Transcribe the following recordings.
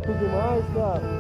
bonito demais, cara.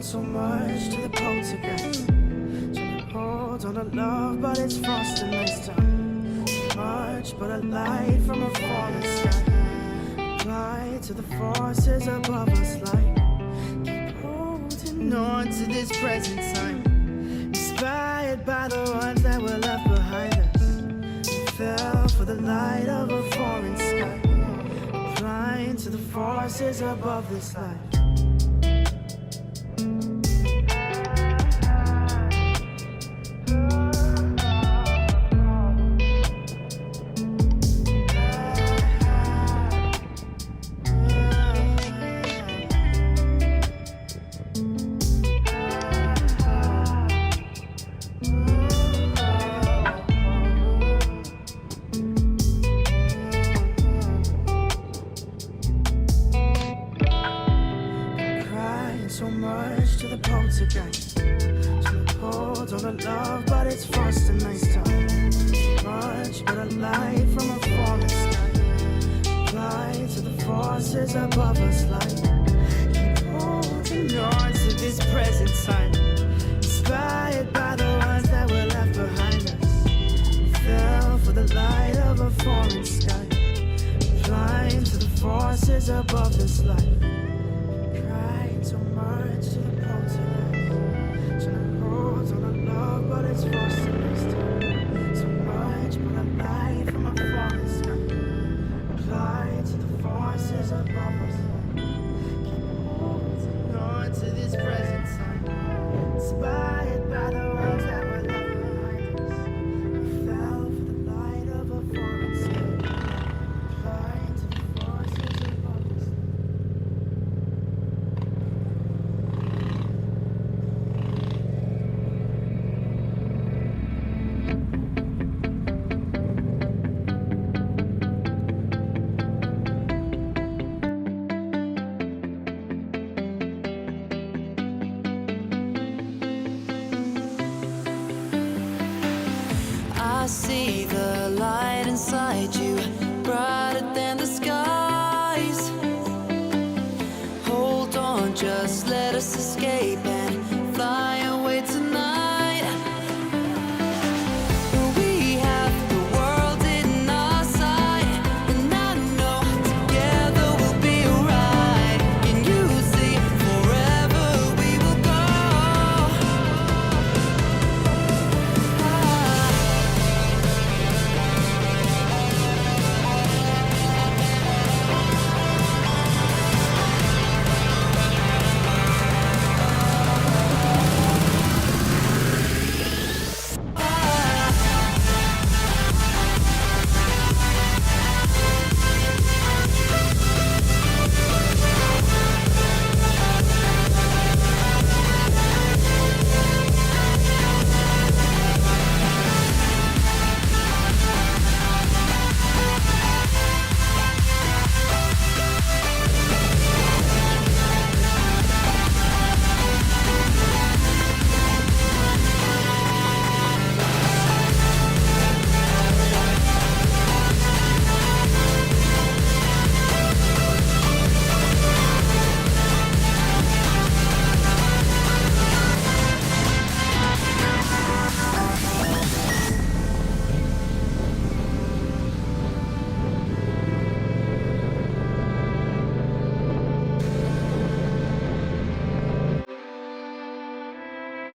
So much to the poltergeist. Trying to hold on to love, but it's frost and nice time. Much but a light from a falling sky. Apply to the forces above us like keep holding on to this present time. Inspired by the ones that were left behind us. Fell for the light of a foreign sky. Applying to the forces above this life. So much to the poltergeist. Trying to hold on to love, but it's frost and nice time. Much but a light from a falling sky. Apply to the forces above us like keep holding on to this present time. Inspired by the ones that were left behind us. Fell for the light of a foreign sky. Applying to the forces above this life. So much to the poltergeist. Trying to hold on to love, but it's frost.